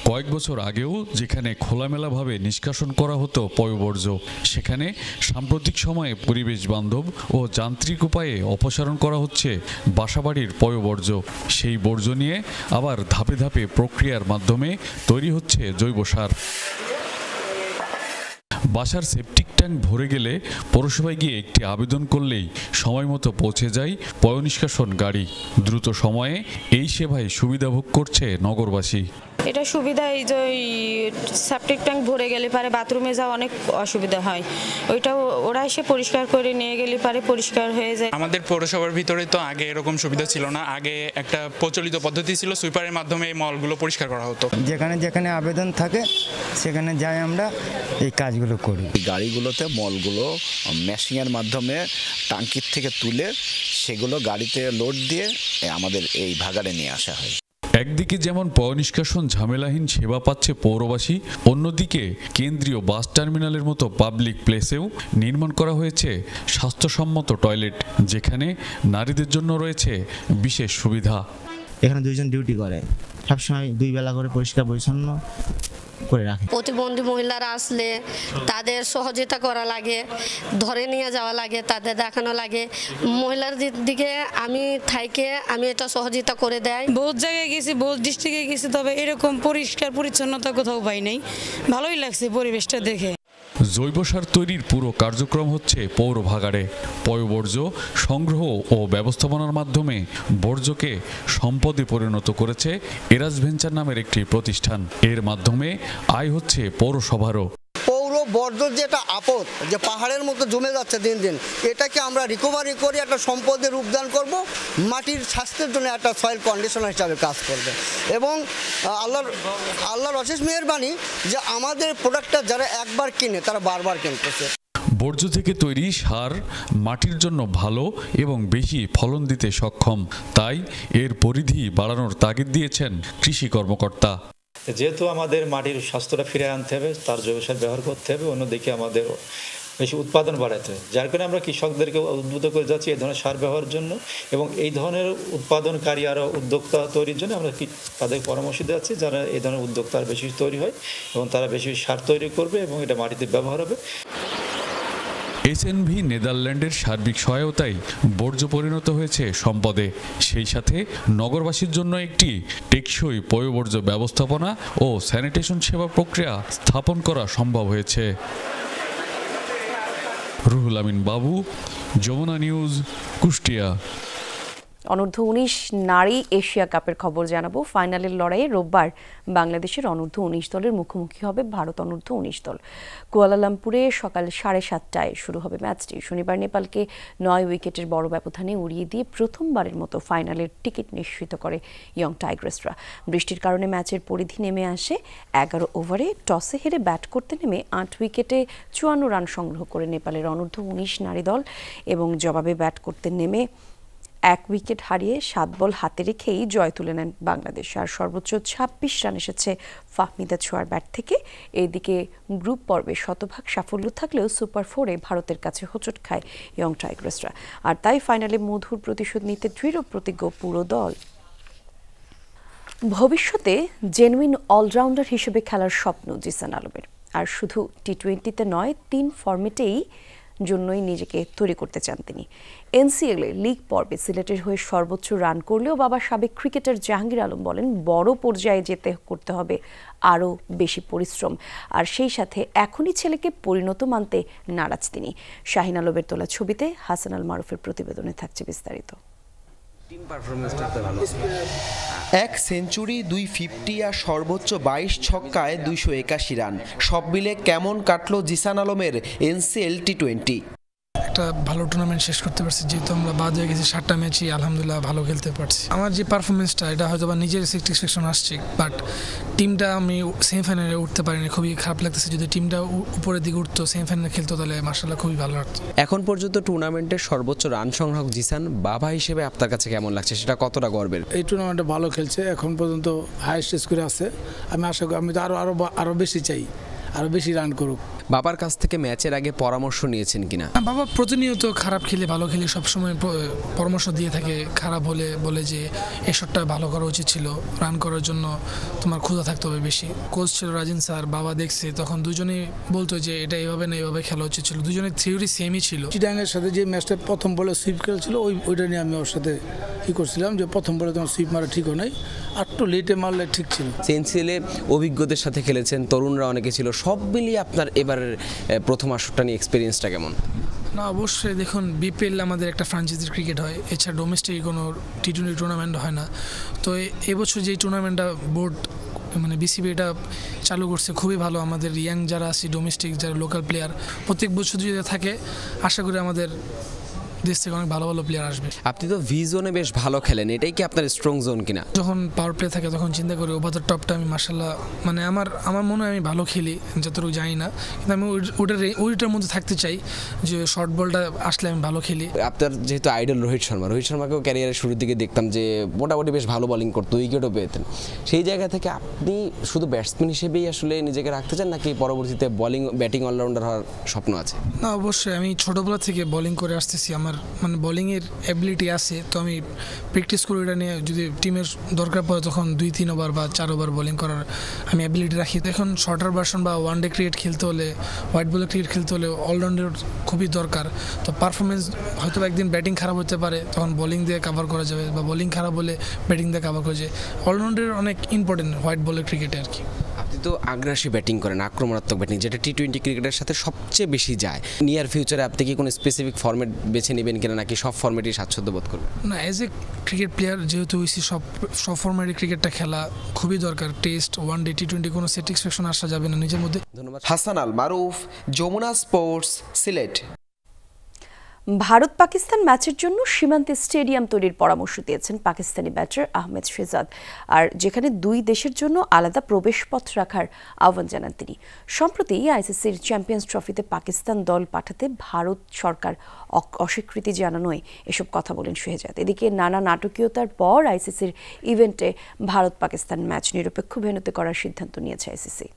কয়েক বছর আগেও যেখানে খোলামেলাভাবে নিষ্কাশন করা হতো পয়বর্জ্য, সেখানে সাম্প্রতিক সময়ে পরিবেশ বান্ধব ও যান্ত্রিক উপায়ে অপসারণ করা হচ্ছে বাসাবাড়ির পয়বর্জ্য। সেই বর্জ্য নিয়ে আবার ধাপে ধাপে প্রক্রিয়ার মাধ্যমে তৈরি হচ্ছে জৈব সার। বাসার সেপটিক ট্যাঙ্ক ভরে গেলে পৌরসভায় গিয়ে একটি আবেদন করলেই সময় মতো পৌঁছে যায় পয়ঃনিষ্কাশন গাড়ি। দ্রুত সময়ে এই সেবায় সুবিধা ভোগ করছে নগরবাসী। এটা সুবিধা, এই যে সেপটিক ট্যাঙ্ক ভরে গেলে পারে বাথরুমে যাওয়া অনেক অসুবিধা হয়, ওইটা ওরা এসে পরিষ্কার করে নিয়ে গেলে পারে পরিষ্কার হয়ে যায়। আমাদের পৌরসভার ভিতরে তো আগে এরকম সুবিধা ছিল না। আগে একটা প্রচলিত পদ্ধতি ছিল সুইপারের মাধ্যমে এই মলগুলো পরিষ্কার করা হতো। যেখানে যেখানে আবেদন থাকে সেখানে যাই আমরা এই কাজগুলো করি। গাড়িগুলোতে মলগুলো মেশিনের মাধ্যমে ট্যাঙ্কির থেকে তুলে সেগুলো গাড়িতে লোড দিয়ে আমাদের এই ভাগাড়ে নিয়ে আসা হয়। একদিকে যেমন পয়ঃনিষ্কাশন ঝামেলাহীন সেবা পাচ্ছে পৌরবাসী, অন্যদিকে কেন্দ্রীয় বাস টার্মিনালের মতো পাবলিক প্লেসেও নির্মাণ করা হয়েছে স্বাস্থ্যসম্মত টয়লেট, যেখানে নারীদের জন্য রয়েছে বিশেষ সুবিধা। এখানে 2 জন ডিউটি করে, সবসময় 2 বেলা করে পরিষ্কার পরিচ্ছন্ন করে রাখে। প্রতিবন্ধী মহিলারা আসলে তাদের সহযোগিতা করা লাগে, ধরে নিয়ে যাওয়া লাগে, তাদের দেখানো লাগে। মহিলার দিকে আমি এটা সহযোগিতা করে দেয়। বহুত জায়গায় গেছি, বহুত ডিস্ট্রিক্টে গেছি, তবে এরকম পরিষ্কার পরিচ্ছন্নতা কোথাও পাই নাই। ভালোই লাগছে পরিবেশটা দেখে। জৈব সার তৈরির পুরো কার্যক্রম হচ্ছে পৌর ভাগাড়ে। পয়ঃবর্জ্য সংগ্রহ ও ব্যবস্থাপনার মাধ্যমে বর্জ্যকে সম্পদে পরিণত করেছে এরাস ভেঞ্চার নামের একটি প্রতিষ্ঠান। এর মাধ্যমে আয় হচ্ছে পৌরসভারও। পৌর বর্জ্য যে একটা আপদ যে পাহাড়ের মতো জমে যাচ্ছে দিন দিন, এটাকে আমরা রিকভারি করে একটা সম্পদের রূপদান করব, মাটির স্বাস্থ্যের জন্য একটা সয়েল কন্ডিশনার হিসাবে কাজ করবে। এবং আল্লাহর অশেষ মেহেরবানি যে আমাদের প্রোডাক্টটা যারা একবার কিনে তারা বারবার কিনতেছে। বর্জ্য থেকে তৈরি সার মাটির জন্য ভালো এবং বেশি ফলন দিতে সক্ষম, তাই এর পরিধি বাড়ানোর তাগিদ দিয়েছেন কৃষি কর্মকর্তা। যেহেতু আমাদের মাটির স্বাস্থ্যটা ফিরে আনতে হবে, তার জৈব সার ব্যবহার করতে হবে, অন্যদিকে আমাদের বেশি উৎপাদন বাড়াতে হবে, যার কারণে আমরা কৃষকদেরকে উদ্বুদ্ধ করে যাচ্ছি এই ধরনের সার ব্যবহারের জন্য এবং এই ধরনের উৎপাদনকারী আরও উদ্যোক্তা তৈরির জন্য আমরা তাদের পরামর্শ দিচ্ছি যারা এই ধরনের উদ্যোক্তা আর বেশি তৈরি হয় এবং তারা বেশি সার তৈরি করবে এবং এটা মাটিতে ব্যবহার হবে। এসএনভি নেদারল্যান্ডের সার্বিক সহায়তায় বর্জ্য পরিণত হয়েছে সম্পদে, সেই সাথে নগরবাসীর জন্য একটি টেকসই পয়ঃবর্জ্য ব্যবস্থাপনা ও স্যানিটেশন সেবা প্রক্রিয়া স্থাপন করা সম্ভব হয়েছে। রুহুল আমিন বাবু, যমুনা নিউজ, কুষ্টিয়া। অনূর্ধ্ব-19 নারী এশিয়া কাপের খবর জানাবো। ফাইনালের লড়াইয়ে রোববার বাংলাদেশের অনূর্ধ্ব-19 দলের মুখোমুখি হবে ভারত অনূর্ধ্ব-19 দল। কুয়ালালামপুরে সকাল 7:30টায় শুরু হবে ম্যাচটি। শনিবার নেপালকে 9 উইকেটের বড় ব্যবধানে উড়িয়ে দিয়ে প্রথমবারের মতো ফাইনালের টিকিট নিশ্চিত করে ইয়ং টাইগ্রেসরা। বৃষ্টির কারণে ম্যাচের পরিধি নেমে আসে। 11 ওভারে টসে হেরে ব্যাট করতে নেমে 8 উইকেটে 54 রান সংগ্রহ করে নেপালের অনূর্ধ্ব-19 নারী দল এবং জবাবে ব্যাট করতে নেমে 1 উইকেট হারিয়ে 7 বল হাতে রেখেই জয় তুলে নেন বাংলাদেশ। আর সর্বোচ্চ 26 রান এসেছে ফাহমিদা ছোঁয়ার ব্যাট থেকে। এদিকে গ্রুপ পর্বে শতভাগ সাফল্য থাকলেও সুপার 4-এ ভারতের কাছে হোঁচট খায় ইয়ং টাইগ্রেসরা। আর তাই ফাইনালে মধুর প্রতিশোধ নিতে দৃঢ় প্রতিজ্ঞ পুরো দল। ভবিষ্যতে জেনুইন অলরাউন্ডার হিসেবে খেলার স্বপ্ন জিসান আলমের। আর শুধু টি-20তে নয়, 3 ফরম্যাটেই জন্যই নিজেকে তৈরি করতে চান তিনি। এনসিএল লিগ পর্বে সিলেটের হয়ে সর্বোচ্চ রান করলেও বাবা সাবেক ক্রিকেটার জাহাঙ্গীর আলম বলেন বড় পর্যায়ে যেতে করতে হবে আরও বেশি পরিশ্রম, আর সেই সাথে এখনই ছেলেকে পরিণত মানতে নারাজ তিনি। শাহিন আলমের তোলা ছবিতে হাসান আল মারুফের প্রতিবেদনে থাকছে বিস্তারিত। 1 সেঞ্চুরি, 2 50 আর সর্বোচ্চ 22 ছক্কায় 281 রান, সব মিলে কেমন কাটলো জিসান আলমের এনসিএল টি-20? একটা ভালো টুর্নামেন্ট শেষ করতে পারছি, যেহেতু আমরা বাদ হয়ে গেছি 7টা ম্যাচই আলহামদুলিল্লাহ ভালো খেলতে পারছি। আমার যে পারফরমেন্সটা এটা হয়তো বা নিজের স্যাটিসফ্যাকশন আসছে, বাট টিমটা আমি সেমিফাইনালে উঠতে পারিনি, খুবই খারাপ লাগতেছে। যদি টিমটা উপরের দিকে উঠতো, সেমিফাইনালে খেলতো, তাহলে মাশাআল্লাহ খুবই ভালো লাগতো। এখন পর্যন্ত টুর্নামেন্টের সর্বোচ্চ রান সংগ্রাহক জিসান, বাবা হিসেবে আপনার কাছে কেমন লাগছে, সেটা কতটা গর্বের? এই টুর্নামেন্টে ভালো খেলছে, এখন পর্যন্ত হাইয়েস্ট স্কোরে আছে। আমি আশা করি আমি তো আরো বেশি চাই, আরো বেশি রান করুক। বাবার কাছ থেকে ম্যাচের আগে পরামর্শ নিয়েছেন কিনা? বাবা প্রতিনিয়ত খারাপ খেলে ভালো খেলে সবসময় পরামর্শ দিয়ে থাকে। খারাপ হলে বলে যে এই শটটা ভালো করা উচিত ছিল, রান করার জন্য তোমার ক্ষুধা থাকতে হবে বেশি। কোচ ছিল রাজিন স্যার, বাবা দেখছে, তখন দুজনেই বলতো যে এটা এইভাবে না এইভাবে খেলা উচিত ছিল। দুজনের থিওরি সেমই ছিল। চিটাগাংয়ের সাথে যে ম্যাচটা প্রথম বলে সুইপ খেলছিল, ওইটা নিয়ে আমি ওর সাথে করছিলাম যে প্রথম বলে তোমার সুইপ মারা ঠিকও নাই, একটু লেটে মারলে ঠিক ছিল। সেন্সিলে অভিজ্ঞদের সাথে খেলেছেন, তরুণরা অনেকে ছিল, সব মিলিয়ে আপনার এবারের প্রথম আসরটা নিয়ে এক্সপিরিয়েন্সটা কেমন? না অবশ্যই দেখুন, বিপিএল আমাদের একটা ফ্রাঞ্চাইজি ক্রিকেট হয়, এছাড়া ডোমেস্টিক কোনো টি-20 টুর্নামেন্ট হয় না। তো এবছর যেই টুর্নামেন্টটা বোর্ড মানে বিসিবি এটা চালু করছে খুবই ভালো। আমাদের ইয়াং যারা আছে, ডোমেস্টিক যারা লোকাল প্লেয়ার, প্রত্যেক বছর যদি থাকে, আশা করি আমাদের দেশ থেকে অনেক ভালো ভালো প্লেয়ার আসবে। আপনি তো ভি জোনে বেশ ভালো খেলেন, এটাই কি আপনার স্ট্রং জোন কিনা? যখন পাওয়ার প্লে থাকে তখন চিন্তা করি ওভার দ্য টপটা আমি মাশাআল্লাহ, মানে আমার মনে হয় আমি ভালো খেলি, যতটুকু জানি না, কিন্তু আমি ওইটার মধ্যে থাকতে চাই যে শর্ট বলটা আসলে আমি ভালো খেলি। আপনার যেহেতু আইডল রোহিত শর্মাকেও ক্যারিয়ারের শুরুর দিকে দেখতাম যে মোটামুটি বেশ ভালো বোলিং করতো, উইকেটও পেতেন। সেই জায়গা থেকে আপনি শুধু ব্যাটসম্যান হিসেবেই আসলে নিজেকে রাখতে চান, নাকি পরবর্তীতে ব্যাটিং অলরাউন্ডার হওয়ার স্বপ্ন আছে? না অবশ্যই, আমি ছোটোবেলা থেকে বোলিং করে আসতেছি, আমার মানে বোলিংয়ের অ্যাবিলিটি আছে, তো আমি প্র্যাকটিস করি এটা নিয়ে। যদি টিমের দরকার পড়ে তখন 2-3 ওভার বা 4 ওভার বোলিং করার আমি অ্যাবিলিটি রাখি। এখন শর্টার ভার্সন বা ওয়ানডে ক্রিকেট খেলতে হলে, হোয়াইট বলে ক্রিকেট খেলতে হলে অলরাউন্ডার খুবই দরকার। তো পারফরমেন্স হয়তো একদিন ব্যাটিং খারাপ হতে পারে, তখন বোলিং দিয়ে কাভার করা যাবে, বা বোলিং খারাপ হলে ব্যাটিং দিয়ে কাভার করা যায়। অলরাউন্ডার অনেক ইম্পর্টেন্ট হোয়াইট বলের ক্রিকেটে আর কি। আপনি তো আগ্রাসী ব্যাটিং করেন, আক্রমণাত্মক ব্যাটিং, যেটা টি-20 ক্রিকেটের সাথে সবচেয়ে বেশি যায়। নিয়ার ফিউচারে আপনি কি কোনো স্পেসিফিক ফরম্যাট বেছে নেবেন কিনা, নাকি সব ফরম্যাটই স্বাচ্ছন্দ্য বোধ করবেন? না, অ্যাজ এ ক্রিকেট প্লেয়ার যেহেতু হয়েছি, সব ফরম্যাটে ক্রিকেটটা খেলা খুবই দরকার। টেস্ট, ওয়ানডে, টি-20 কোনো স্যাটিসফ্যাকশন আসা যাবে না নিজের মধ্যে। ধন্যবাদ। হাসান আল মারুফ, যমুনা স্পোর্টস, সিলেট। ভারত পাকিস্তান ম্যাচের জন্য সীমান্তে স্টেডিয়াম তৈরির পরামর্শ দিয়েছেন পাকিস্তানি ব্যাটার আহমেদ শেহজাদ, আর যেখানে দুই দেশের জন্য আলাদা প্রবেশপথ রাখার আহ্বান জানান তিনি। সম্প্রতি আইসিসির চ্যাম্পিয়ন্স ট্রফিতে পাকিস্তান দল পাঠাতে ভারত সরকার অস্বীকৃতি জানানোয় এসব কথা বলেন শেহজাদ। এদিকে নানা নাটকীয়তার পর আইসিসির ইভেন্টে ভারত পাকিস্তান ম্যাচ নিরপেক্ষ ভেন্যুতে করার সিদ্ধান্ত নিয়েছে আইসিসি।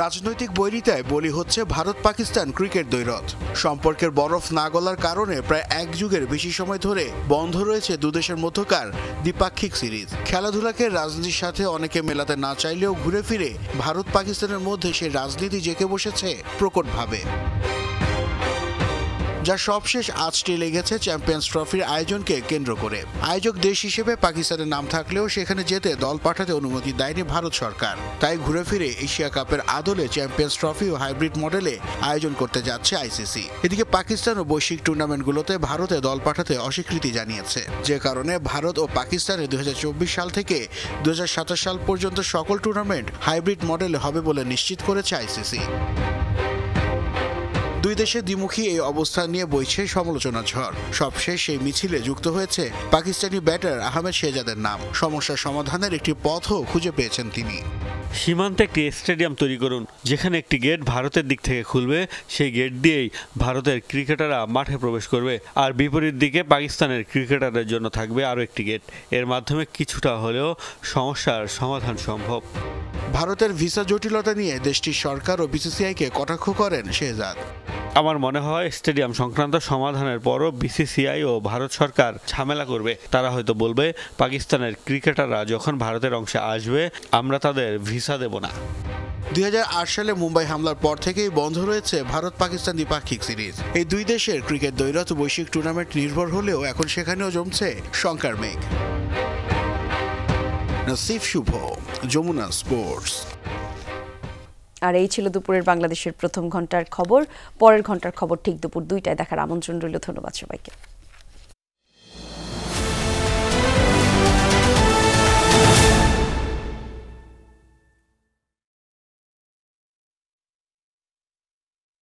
রাজনৈতিক বৈরিতায় বলি হচ্ছে ভারত পাকিস্তান ক্রিকেট দ্বৈরথ। সম্পর্কের বরফ না গলার কারণে প্রায় এক যুগের বেশি সময় ধরে বন্ধ রয়েছে দুদেশের মধ্যকার দ্বিপাক্ষিক সিরিজ। খেলাধুলাকে রাজনীতির সাথে অনেকে মেলাতে না চাইলেও ঘুরে ফিরে ভারত পাকিস্তানের মধ্যে সেই রাজনীতি জেঁকে বসেছে প্রকটভাবে, যা সবশেষ আঁচটি লেগেছে চ্যাম্পিয়ন্স ট্রফির আয়োজনকে কেন্দ্র করে। আয়োজক দেশ হিসেবে পাকিস্তানের নাম থাকলেও সেখানে যেতে দল পাঠাতে অনুমতি দেয়নি ভারত সরকার। তাই ঘুরে ফিরে এশিয়া কাপের আদলে চ্যাম্পিয়ন্স ট্রফি ও হাইব্রিড মডেলে আয়োজন করতে যাচ্ছে আইসিসি। এদিকে পাকিস্তান ও বৈশ্বিক টুর্নামেন্টগুলোতে ভারতে দল পাঠাতে অস্বীকৃতি জানিয়েছে, যে কারণে ভারত ও পাকিস্তানে 2024 সাল থেকে 2027 সাল পর্যন্ত সকল টুর্নামেন্ট হাইব্রিড মডেলে হবে বলে নিশ্চিত করেছে আইসিসি। দুই দেশের দ্বিমুখী এই অবস্থান নিয়ে বইছে সমালোচনার ঝড়। সবশেষ সেই মিছিলে যুক্ত হয়েছে পাকিস্তানি ব্যাটার আহমেদ শেহজাদের নাম। সমস্যা সমাধানের একটি পথও খুঁজে পেয়েছেন তিনি। সীমান্তে একটি স্টেডিয়াম তৈরি করুন, যেখানে একটি গেট ভারতের দিক থেকে খুলবে, সেই গেট দিয়েই ভারতের ক্রিকেটাররা মাঠে প্রবেশ করবে, আর বিপরীত দিকে পাকিস্তানের ক্রিকেটারদের জন্য থাকবে আরও একটি গেট। এর মাধ্যমে কিছুটা হলেও সমস্যার সমাধান সম্ভব। ভারতের ভিসা জটিলতা নিয়ে দেশটির সরকার ও বিসিসিআইকে কটাক্ষ করেন শেহজাদ। আমার মনে হয় স্টেডিয়াম সংক্রান্ত সমাধানের পরও বিসিসিআই ও ভারত সরকার ঝামেলা করবে। তারা হয়তো বলবে পাকিস্তানের ক্রিকেটাররা যখন ভারতের অংশে আসবে আমরা তাদের ভিসা দেব না। 2008 সালে মুম্বাই হামলার পর থেকেই বন্ধ রয়েছে ভারত পাকিস্তান দ্বিপাক্ষিক সিরিজ। এই দুই দেশের ক্রিকেট দ্বৈরথ বৈশ্বিক টুর্নামেন্ট নির্ভর হলেও এখন সেখানেও জমছে শঙ্কার মেঘ। নাসিফ শুভ, যমুনা স্পোর্টস। আর এই ছিল দুপুরের বাংলাদেশের প্রথম ঘন্টার খবর। পরের ঘন্টার খবর ঠিক দুপুর 2টায় দেখার আমন্ত্রণ রইল। ধন্যবাদ সবাইকে।